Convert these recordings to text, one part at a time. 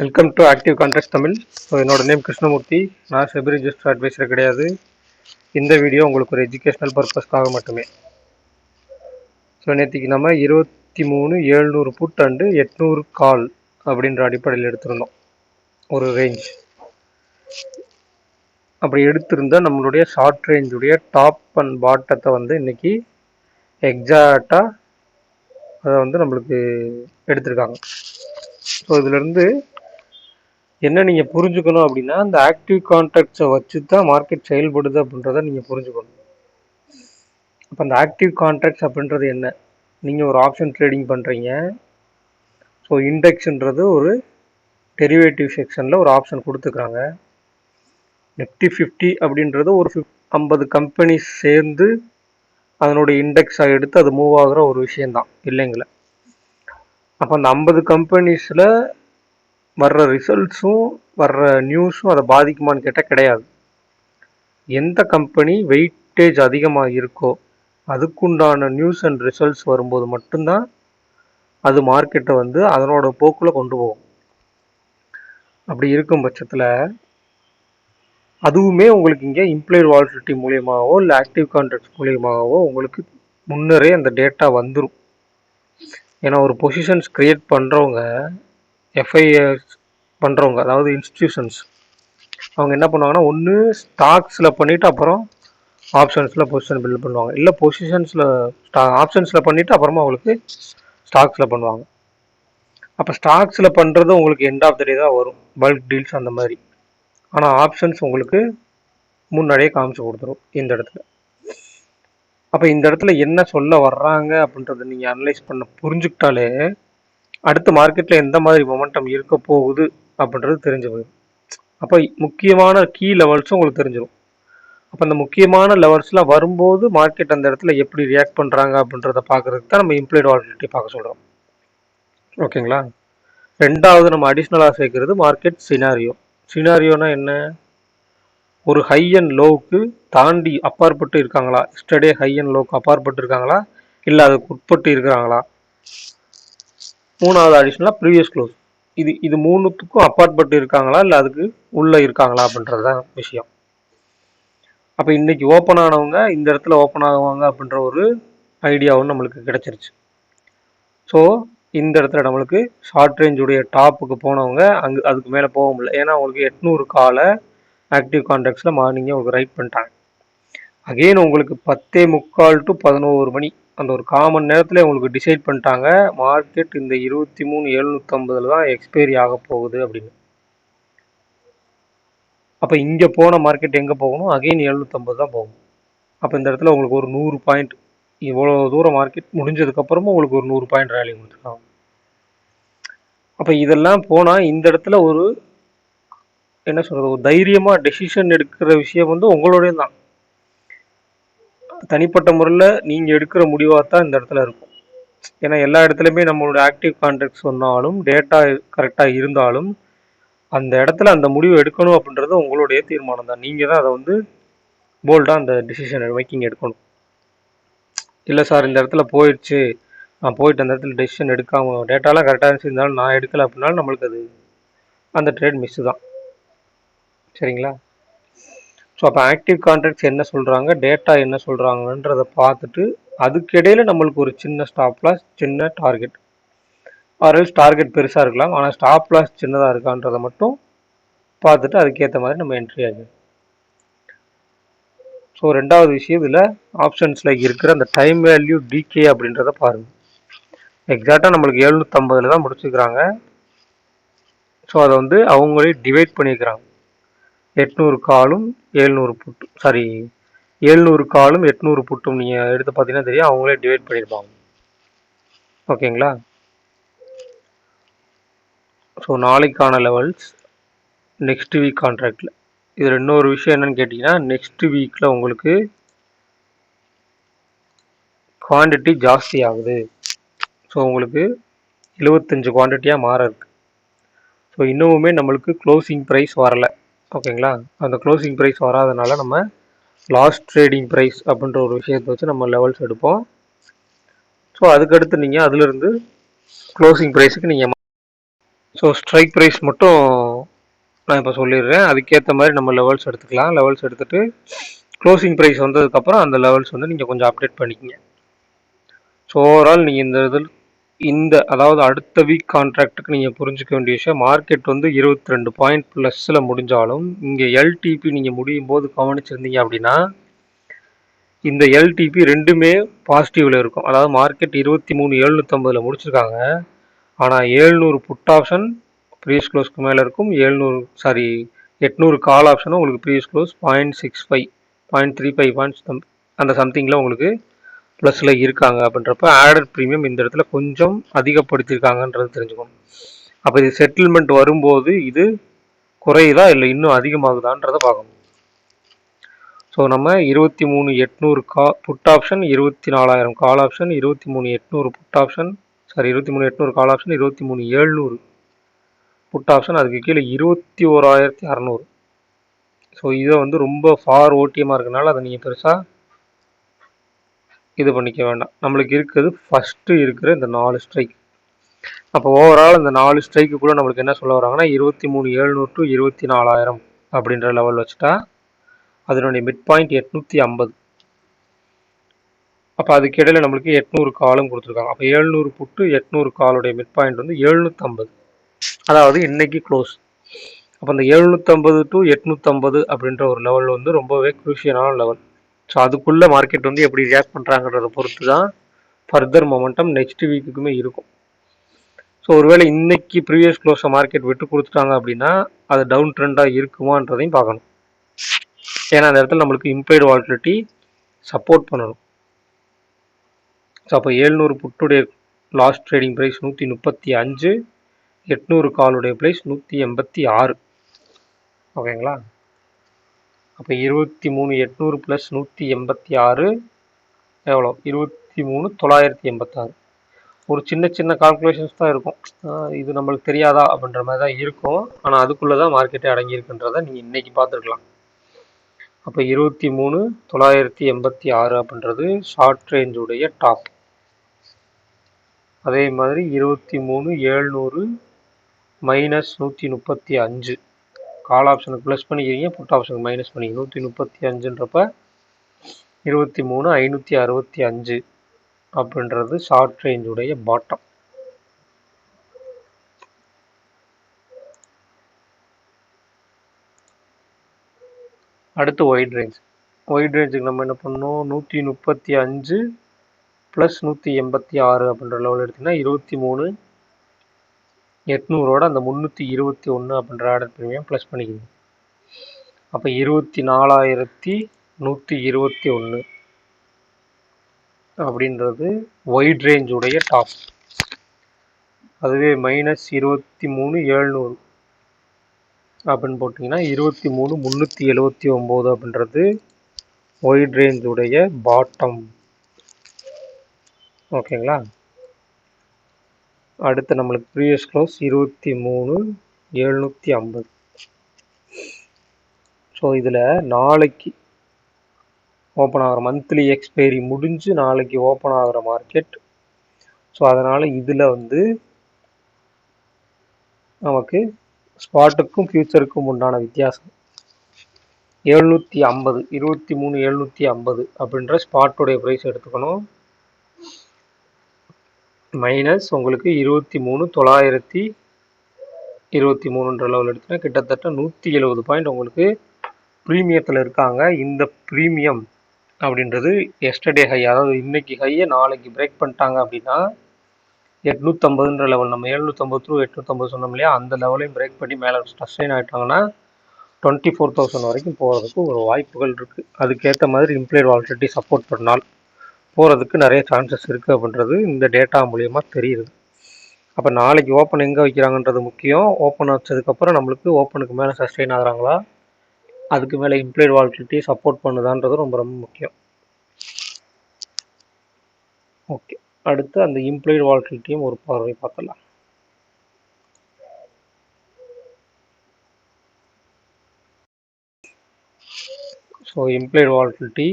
Welcome to active contract Tamil. So என்னோட name Krishnamurthy. நான் SEBI register advisor கிடையாது. இந்த வீடியோ உங்களுக்கு ஒரு எஜுகேஷனல் பர்பஸ்க்காக மட்டுமே. ஸோ நேற்றுக்கு நம்ம 23,700 புட் அண்டு 800 கால் அப்படின்ற அடிப்படையில் எடுத்திருந்தோம் ஒரு ரேஞ்ச். அப்படி எடுத்திருந்தால் நம்மளுடைய ஷார்ட் ரேஞ்சுடைய டாப் அண்ட் பாட்டத்தை வந்து இன்னைக்கு எக்ஸாக்டாக அதை வந்து நம்மளுக்கு எடுத்திருக்காங்க. ஸோ இதுலேருந்து என்ன நீங்கள் புரிஞ்சுக்கணும் அப்படின்னா, அந்த ஆக்டிவ் கான்ட்ராக்ட்ஸை வச்சு தான் மார்க்கெட் செயல்படுது அப்படின்றத நீங்கள் புரிஞ்சுக்கணும். அப்போ அந்த ஆக்டிவ் கான்ட்ராக்ட்ஸ் அப்படின்றது என்ன? நீங்கள் ஒரு ஆப்ஷன் ட்ரேடிங் பண்ணுறீங்க. ஸோ இண்டெக்ஸ்ன்றது ஒரு டெரிவேட்டிவ் செக்ஷனில் ஒரு ஆப்ஷன் கொடுத்துக்கிறாங்க. நிஃப்டி 50 அப்படின்றது ஒரு 50 கம்பெனிஸ் சேர்ந்து அதனுடைய இண்டெக்ஸாக எடுத்து அது மூவ் ஆகுற ஒரு விஷயந்தான் இல்லைங்களா? அப்போ அந்த 50 கம்பெனிஸில் வர்ற ரிசல்ட்ஸும் வர்ற நியூஸும் அதை பாதிக்குமான்னு கேட்டால் கிடையாது. எந்த கம்பெனி வெயிட்டேஜ் அதிகமாக இருக்கோ அதுக்குண்டான நியூஸ் அண்ட் ரிசல்ட்ஸ் வரும்போது மட்டும்தான் அது மார்க்கெட்டை வந்து அதனோட போக்கில் கொண்டு போகும். அப்படி இருக்கும் பட்சத்தில் அதுவுமே உங்களுக்கு இங்கே இம்ப்ளாய்டு வாலட்டிலிட்டி மூலியமாகவோ இல்லை ஆக்டிவ் கான்ட்ராக்ட்ஸ் மூலியமாகவோ உங்களுக்கு முன்னரே அந்த டேட்டா வந்துடும். ஏன்னா ஒரு பொசிஷன்ஸ் கிரியேட் பண்ணுறவங்க எஃப்ஐஎஸ் பண்ணுறவங்க, அதாவது இன்ஸ்டிடியூஷன்ஸ், அவங்க என்ன பண்ணுவாங்கன்னா, ஒன்று ஸ்டாக்ஸில் பண்ணிவிட்டு அப்புறம் ஆப்ஷன்ஸில் பொசிஷன் பில்ட் பண்ணுவாங்க, இல்லை பொசிஷன்ஸில் ஆப்ஷன்ஸில் பண்ணிவிட்டு அப்புறமா அவங்களுக்கு ஸ்டாக்ஸில் பண்ணுவாங்க. அப்போ ஸ்டாக்ஸில் பண்ணுறது உங்களுக்கு எண்ட் ஆஃப் த டே தான் வரும், பல்க் டீல்ஸ் அந்த மாதிரி. ஆனால் ஆப்ஷன்ஸ் உங்களுக்கு முன்னாடியே காமிச்சு கொடுத்துரும் இந்த இடத்துல. அப்போ இந்த இடத்துல என்ன சொல்ல வர்றாங்க அப்படின்றத நீங்கள் அனலைஸ் பண்ண புரிஞ்சுக்கிட்டாலே அடுத்த மார்க்கெட்டில் எந்த மாதிரி மொமெண்டம் இருக்க போகுது அப்படின்றது தெரிஞ்சு போயிடும். அப்போ முக்கியமான கீ லெவல்ஸும் உங்களுக்கு தெரிஞ்சிடும். அப்போ அந்த முக்கியமான லெவல்ஸ்லாம் வரும்போது மார்க்கெட் அந்த இடத்துல எப்படி ரியாக்ட் பண்ணுறாங்க அப்படின்றத பார்க்குறதுக்கு தான் நம்ம இம்ப்ளாய்டு வாலட்டிலிட்டி பார்க்க சொல்கிறோம். ஓகேங்களா? ரெண்டாவது நம்ம அடிஷ்னலாக சேர்க்கறது மார்க்கெட் சினாரியோ. சினாரியோனா என்ன? ஒரு ஹை அண்ட் லோவுக்கு தாண்டி அப்பாற்பட்டு இருக்காங்களா, எஸ்டர்டே ஹை அண்ட் லோவுக்கு அப்பாற்பட்டு இருக்காங்களா, இல்லை அதுக்கு உட்பட்டு இருக்கிறாங்களா. மூணாவது அடிஷ்னலாக ப்ரீவியஸ் க்ளோஸ். இது மூணுத்துக்கும் அப்பாற்பட்டு இருக்காங்களா, இல்லை அதுக்கு உள்ளே இருக்காங்களா அப்படின்றது தான் விஷயம். அப்போ இன்னைக்கு ஓப்பன் ஆனவங்க இந்த இடத்துல ஓப்பன் ஆகுவாங்க அப்படின்ற ஒரு ஐடியாவும் நம்மளுக்கு கிடைச்சிருச்சு. ஸோ இந்த இடத்துல நம்மளுக்கு ஷார்ட் ரேஞ்சுடைய டாப்புக்கு போனவங்க அதுக்கு மேலே போக முடியல. ஏன்னா அவங்களுக்கு 800 காலை ஆக்டிவ் கான்ட்ராக்ட்ஸில் மார்னிங்கே உங்களுக்கு ரைட் பண்ணிட்டாங்க. அகெயின் உங்களுக்கு 10:45 to 11 மணி அந்த ஒரு காமன் நேரத்தில் உங்களுக்கு டிசைட் பண்ணிட்டாங்க மார்க்கெட் இந்த 23,750 தான் எக்ஸ்பைரி ஆக போகுது அப்படின்னு. அப்போ இங்கே போன மார்க்கெட் எங்கே போகணும்? அகெயின் 750 தான் போகணும். அப்போ இந்த இடத்துல உங்களுக்கு ஒரு 100 பாயிண்ட், இவ்வளோ தூரம் மார்க்கெட் முடிஞ்சதுக்கப்புறமும் உங்களுக்கு ஒரு 100 பாயிண்ட் ரேலி கொடுத்துருக்காங்க. அப்போ இதெல்லாம் போனால் இந்த இடத்துல ஒரு என்ன சொல்கிறது, ஒரு தைரியமாக டெசிஷன் எடுக்கிற விஷயம் வந்து உங்களுடைய தான். தனிப்பட்ட முறையில் நீங்கள் எடுக்கிற முடிவாக தான் இந்த இடத்துல இருக்கும். ஏன்னா எல்லா இடத்துலையுமே நம்மளோட ஆக்டிவ் கான்ட்ராக்ட் சொன்னாலும் டேட்டா கரெக்டாக இருந்தாலும் அந்த இடத்துல அந்த முடிவு எடுக்கணும் அப்படின்றது உங்களுடைய தீர்மானம் தான். நீங்கள் தான் அதை வந்து போல்டாக அந்த டிசிஷன் மேக்கிங் எடுக்கணும். இல்லை சார் இந்த இடத்துல போயிடுச்சு, நான் போயிட்டு அந்த இடத்துல டெசிஷன் எடுக்காமல் டேட்டாலாம் கரெக்டாக இருந்துச்சுருந்தாலும் நான் எடுக்கலை அப்படின்னாலும் நம்மளுக்கு அது அந்த ட்ரேட் மிஸ்ஸு தான். சரிங்களா? ஸோ அப்போ ஆக்டிவ் கான்ட்ராக்ட்ஸ் என்ன சொல்கிறாங்க, டேட்டா என்ன சொல்கிறாங்கன்றதை பார்த்துட்டு அதுக்கிடையில் நம்மளுக்கு ஒரு சின்ன ஸ்டாப் லாஸ், சின்ன டார்கெட், ஆர்எல்ஸ் டார்கெட் பெருசாக இருக்கலாம் ஆனால் ஸ்டாப் லாஸ் சின்னதாக இருக்கான்றதை மட்டும் பார்த்துட்டு அதுக்கேற்ற மாதிரி நம்ம என்ட்ரி ஆகும். ஸோ ரெண்டாவது விஷயம், இதில் ஆப்ஷன்ஸில் இருக்கிற அந்த டைம் வேல்யூ டிகே அப்படின்றத பாருங்கள். எக்ஸாக்டாக நம்மளுக்கு 750 தான் முடிச்சுக்கிறாங்க. ஸோ அதை வந்து அவங்களே டிவைட் பண்ணிக்கிறாங்க. 800 காலும் 700 புட்டும், சாரி 700 காலும் 800 புட்டும் நீங்கள் எடுத்து பார்த்தீங்கன்னா தெரியும், அவங்களே டிவைட் பண்ணியிருப்பாங்க. ஓகேங்களா? ஸோ நாளைக்கான லெவல்ஸ் நெக்ஸ்ட் வீக் கான்ட்ராக்டில் இதில் இன்னொரு விஷயம் என்னன்னு கேட்டிங்கன்னா, நெக்ஸ்ட் வீக்கில் உங்களுக்கு குவான்டிட்டி ஜாஸ்தி ஆகுது. ஸோ உங்களுக்கு 75 குவான்டிட்டியாக மாற இருக்கு. ஸோ இன்னுமே நம்மளுக்கு க்ளோசிங் ப்ரைஸ் வரலை. ஓகேங்களா? அந்த க்ளோசிங் ப்ரைஸ் வராதனால நம்ம லாஸ்ட் ட்ரேடிங் ப்ரைஸ் அப்படின்ற ஒரு விஷயத்தை வச்சு நம்ம லெவல்ஸ் எடுப்போம். ஸோ அதுக்கடுத்து நீங்கள் அதிலிருந்து க்ளோசிங் ப்ரைஸுக்கு நீங்கள் ஸோ ஸ்ட்ரைக் ப்ரைஸ் மட்டும் நான் இப்போ சொல்லிடுறேன். அதுக்கேற்ற மாதிரி நம்ம லெவல்ஸ் எடுத்துக்கலாம். லெவல்ஸ் எடுத்துகிட்டு க்ளோசிங் ப்ரைஸ் வந்ததுக்கப்புறம் அந்த லெவல்ஸ் வந்து நீங்கள் கொஞ்சம் அப்டேட் பண்ணிக்கிங்க. ஸோ ஓவரால் நீங்கள் அதாவது அடுத்த வீக் கான்ட்ராக்டுக்கு நீங்கள் புரிஞ்சுக்க வேண்டிய விஷயம், மார்க்கெட் வந்து 22 பாயிண்ட் ப்ளஸில் முடிஞ்சாலும் இங்கே எல்டிபி நீங்கள் முடியும் போது கவனிச்சிருந்தீங்க அப்படின்னா இந்த எல்டிபி ரெண்டுமே பாசிட்டிவில் இருக்கும். அதாவது மார்க்கெட் 23,750 முடிச்சிருக்காங்க. ஆனால் 700 புட் ஆப்ஷன் ப்ரீவியஸ் க்ளோஸ்க்கு மேலே இருக்கும். 800 கால் ஆப்ஷனும் உங்களுக்கு ப்ரீவியஸ் க்ளோஸ் 0.65 0.35 அந்த சம்திங்கில் உங்களுக்கு ப்ளஸில் இருக்காங்க. அப்படின்றப்ப ஆடட் ப்ரீமியம் இந்த இடத்துல கொஞ்சம் அதிகப்படுத்தியிருக்காங்கன்றது தெரிஞ்சுக்கணும். அப்போ இது செட்டில்மெண்ட் வரும்போது இது குறையுதா இல்லை இன்னும் அதிகமாகுதான்றதை பார்க்கணும். ஸோ நம்ம 23,800 put option, 24,000 call option, 23,800 put option, 23,800 call option, 23,700 put option, அதுக்கு கீழே 21,600. ஸோ இதை வந்து ரொம்ப ஃபார் ஓடிஎம்மாக இருக்கனால அதை நீங்கள் பெருசாக இது பண்ணிக்க வேண்டாம். நம்மளுக்கு இருக்கிறது ஃபஸ்ட்டு இருக்கிற இந்த 4 ஸ்ட்ரைக். அப்போ ஓவரால் இந்த 4 ஸ்ட்ரைக்குள்ளே நம்மளுக்கு என்ன சொல்ல வராங்கன்னா 23,700 டு 24,000 அப்படின்ற லெவல் வச்சுட்டா அதனுடைய மிட் பாயிண்ட் 850. அப்போ அதுக்கு இடையில நம்மளுக்கு 800 காலும் கொடுத்துருக்காங்க. அப்போ 700 புட்டு 800 காலுடைய மிட் பாயிண்ட் வந்து 750, அதாவது இன்னைக்கு க்ளோஸ். அப்போ அந்த 750 டு 850 அப்படின்ற ஒரு லெவல் வந்து ரொம்பவே குரூஷியலான லெவல். ஸோ அதுக்குள்ளே மார்க்கெட் வந்து எப்படி ரியாக்ட் பண்ணுறாங்கன்றத பொறுத்து தான் ஃபர்தர் மொமெண்டம் நெக்ஸ்ட் வீக்குக்குமே இருக்கும். ஸோ ஒருவேளை இன்னைக்கு ப்ரீவியஸ் க்ளோஸை மார்க்கெட் விட்டு கொடுத்துட்டாங்க அப்படின்னா அது டவுன் ட்ரெண்டாக இருக்குமான்றதையும் பார்க்கணும். ஏன்னா அந்த இடத்துல நம்மளுக்கு இம்ப்ளைடு வாலிட்டிலிட்டி சப்போர்ட் பண்ணணும். ஸோ அப்போ 700 புட்டுடைய லாஸ்ட் ட்ரேடிங் ப்ரைஸ் 135, 800 காலுடைய ப்ரைஸ் 186. ஓகேங்களா? அப்போ 23,800 ப்ளஸ் 186 எவ்வளோ? 23,986. ஒரு சின்ன சின்ன கால்குலேஷன்ஸ் தான் இருக்கும். இது நம்மளுக்கு தெரியாதா அப்படின்ற மாதிரி தான் இருக்கும். ஆனால் அதுக்குள்ளே தான் மார்க்கெட்டே அடங்கியிருக்குன்றதை நீங்கள் இன்றைக்கி பார்த்துருக்கலாம். அப்போ 23,986 அப்படின்றது ஷார்ட் ரேஞ்சுடைய டாப். அதே மாதிரி 23,700 மைனஸ் 135 கால் ஆப்ஷனுக்கு ப்ளஸ் பண்ணிக்கிறீங்க, புட் ஆப்ஷனுக்கு மைனஸ் பண்ணிக்கிறீங்க. 135ன்றப்ப 23,565 அப்படின்றது ஷார்ட் ரேஞ்சுடைய பாட்டம். அடுத்து ஒயிட் ரேஞ்ச். ஒயிட் ரேஞ்சுக்கு நம்ம என்ன பண்ணோம்? 135 ப்ளஸ் 186 அப்படின்ற லெவல் எடுத்திங்கன்னா 23,800 அந்த 321 அப்படின்ற ஆர்டர் ப்ரீமியம் ப்ளஸ் பண்ணிக்கிங்க. அப்போ 24,121 அப்படின்றது ஒயிட் ரேஞ்சுடைய டாப். அதுவே மைனஸ் 23,700 அப்படின்னு போட்டிங்கன்னா 23,379 அப்படின்றது ஒயிட் ரேஞ்சுடைய பாட்டம். ஓகேங்களா? அடுத்து நம்மளுக்கு ப்ரீவியஸ் க்ளோஸ் 23,750. ஸோ இதில் நாளைக்கு ஓப்பன் ஆகிற மந்த்லி எக்ஸ்பைரி முடிஞ்சு நாளைக்கு ஓப்பன் ஆகிற மார்க்கெட். ஸோ அதனால் இதில் வந்து நமக்கு ஸ்பாட்டுக்கும் ஃபியூச்சருக்கும் உண்டான வித்தியாசம் 750, 23,750 அப்படின்ற ஸ்பாட்டுடைய ப்ரைஸ் எடுத்துக்கணும். மைனஸ் உங்களுக்கு 23,923ன்ற லெவல் எடுத்துனா கிட்டத்தட்ட 170 பாயிண்ட் உங்களுக்கு ப்ரீமியத்தில் இருக்காங்க. இந்த ப்ரீமியம் அப்படின்றது எஸ்டர்டே ஹை, அதாவது இன்னைக்கு ஹையை நாளைக்கு பிரேக் பண்ணிட்டாங்க அப்படின்னா 850ன்ற லெவல், நம்ம 750 டு 850 சொன்னோம் இல்லையா, அந்த லெவலையும் பிரேக் பண்ணி மேலே சஸ்டெயின் ஆகிட்டாங்கன்னா 24,000 வரைக்கும் போகிறதுக்கு ஒரு வாய்ப்புகள் இருக்குது. அதுக்கேற்ற மாதிரி இம்ப்ளைட் வாலிட்டிலிட்டி சப்போர்ட் பண்ணால் போகிறதுக்கு நிறைய சான்சஸ் இருக்குது அப்படின்றது இந்த டேட்டா மூலியமாக தெரியுது. அப்போ நாளைக்கு ஓப்பன் எங்கே வைக்கிறாங்கன்றது முக்கியம். ஓப்பன் வச்சதுக்கப்புறம் நம்மளுக்கு ஓப்பனுக்கு மேலே சஸ்டெயின் ஆகிறாங்களா, அதுக்கு மேலே இம்ப்ளைட் வாலிட்டிலிட்டி சப்போர்ட் பண்ணுதான்றது ரொம்ப ரொம்ப முக்கியம். ஓகே, அடுத்து அந்த இம்ப்ளைட் வாலிட்டிலிட்டியும் ஒரு பார்வை பார்க்கலாம். So implied volatility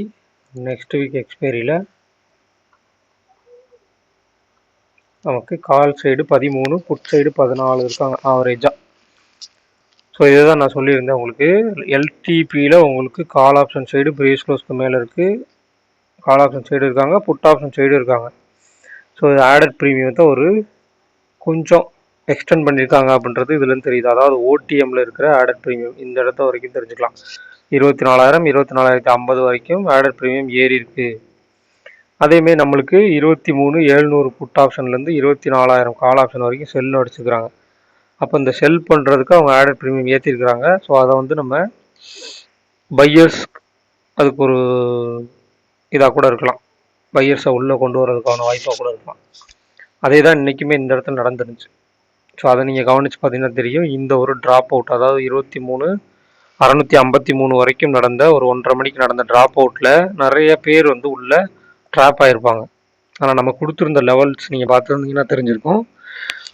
next week எக்ஸ்பைரியில் நமக்கு கால் சைடு 13, புட் சைடு 14 இருக்காங்க ஆவரேஜாக. ஸோ இதை தான் நான் சொல்லியிருந்தேன் உங்களுக்கு. எல்டிபியில் உங்களுக்கு கால் ஆப்ஷன் சைடு ப்ரீஸ் க்ளோஸ்க்கு மேலே இருக்குது, கால் ஆப்ஷன் சைடு இருக்காங்க, புட் ஆப்ஷன் சைடு இருக்காங்க. ஸோ இது ஆடட் ப்ரீமியத்தை ஒரு கொஞ்சம் எக்ஸ்டெண்ட் பண்ணியிருக்காங்க அப்படின்றது இதுலேருந்து தெரியுது. அதாவது ஓடிஎம்மில் இருக்கிற ஆடட் ப்ரீமியம் இந்த இடத்த வரைக்கும் தெரிஞ்சுக்கலாம். 24,000 24,050 வரைக்கும் ஆடட் ப்ரீமியம் ஏறி இருக்குது. அதேமாரி நம்மளுக்கு 23,700 புட் ஆப்ஷன்லேருந்து 24,000 கால் ஆப்ஷன் வரைக்கும் செல் அடிச்சுக்கிறாங்க. அப்போ இந்த செல் பண்ணுறதுக்கு அவங்க ஆடட் ப்ரீமியம் ஏற்றிருக்கிறாங்க. ஸோ அதை வந்து நம்ம பையர்ஸ் அதுக்கு ஒரு இதாக கூட இருக்கலாம், பையர்ஸை உள்ளே கொண்டு வரதுக்கான வாய்ப்பாக கூட இருக்கலாம். அதே தான் இன்றைக்குமே இந்த இடத்துல நடந்துருந்துச்சு. ஸோ அதை நீங்கள் கவனித்து பார்த்தீங்கன்னா தெரியும். இந்த ஒரு ட்ராப் அவுட், அதாவது 23,653 வரைக்கும் நடந்த ஒரு 1:30 மணிக்கு நடந்த ட்ராப் அவுட்டில் நிறைய பேர் வந்து உள்ள ட்ராப் ஆகிருப்பாங்க. ஆனால் நம்ம கொடுத்துருந்த லெவல்ஸ் நீங்கள் பார்த்துருந்தீங்கன்னா தெரிஞ்சிருக்கும்.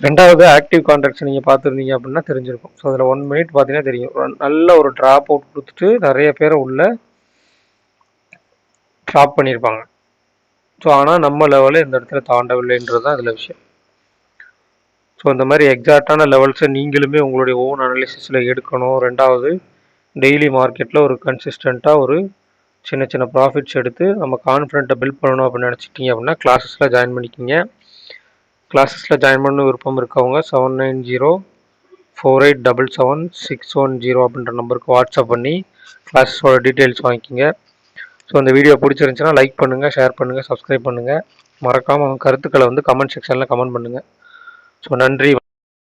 ரெண்டாவது ஆக்டிவ் கான்ட்ராக்ட்ஸ் நீங்கள் பார்த்துருந்தீங்க அப்படின்னா தெரிஞ்சிருக்கும். ஸோ அதில் 1 மினிட் பார்த்தீங்கன்னா தெரியும், நல்ல ஒரு ட்ராப் அவுட் கொடுத்துட்டு நிறைய பேரை உள்ள ட்ராப் பண்ணியிருப்பாங்க. ஸோ ஆனால் நம்ம லெவலில் இந்த இடத்துல தாண்டவில்லைன்றது தான் இதில் விஷயம். ஸோ இந்த மாதிரி எக்ஸாக்டான லெவல்ஸை நீங்களுமே உங்களுடைய ஓன் அனாலிசிஸில் எடுக்கணும். ரெண்டாவது டெய்லி மார்க்கெட்டில் ஒரு கன்சிஸ்டண்ட்டாக ஒரு சின்ன சின்ன ப்ராஃபிட்ஸ் எடுத்து நம்ம கான்ஃபிடென்ட்டை பில்ட் பண்ணணும் அப்படின்னு நினச்சிட்டிங்க அப்படின்னா கிளாஸஸில் ஜாயின் பண்ணிக்கிங்க. கிளாஸஸில் ஜாயின் பண்ண விருப்பம் இருக்கவங்க 7904877610 அப்படின்ற நம்பருக்கு வாட்ஸ்அப் பண்ணி கிளாஸஸோட டீட்டெயில்ஸ் வாங்கிக்கிங்க. ஸோ இந்த வீடியோ பிடிச்சிருந்துச்சுன்னா லைக் பண்ணுங்கள், ஷேர் பண்ணுங்கள், சப்ஸ்கிரைப் பண்ணுங்கள். மறக்காமல் கருத்துக்களை வந்து கமெண்ட் செக்ஷனில் கமெண்ட் பண்ணுங்கள். ஸோ நன்றி.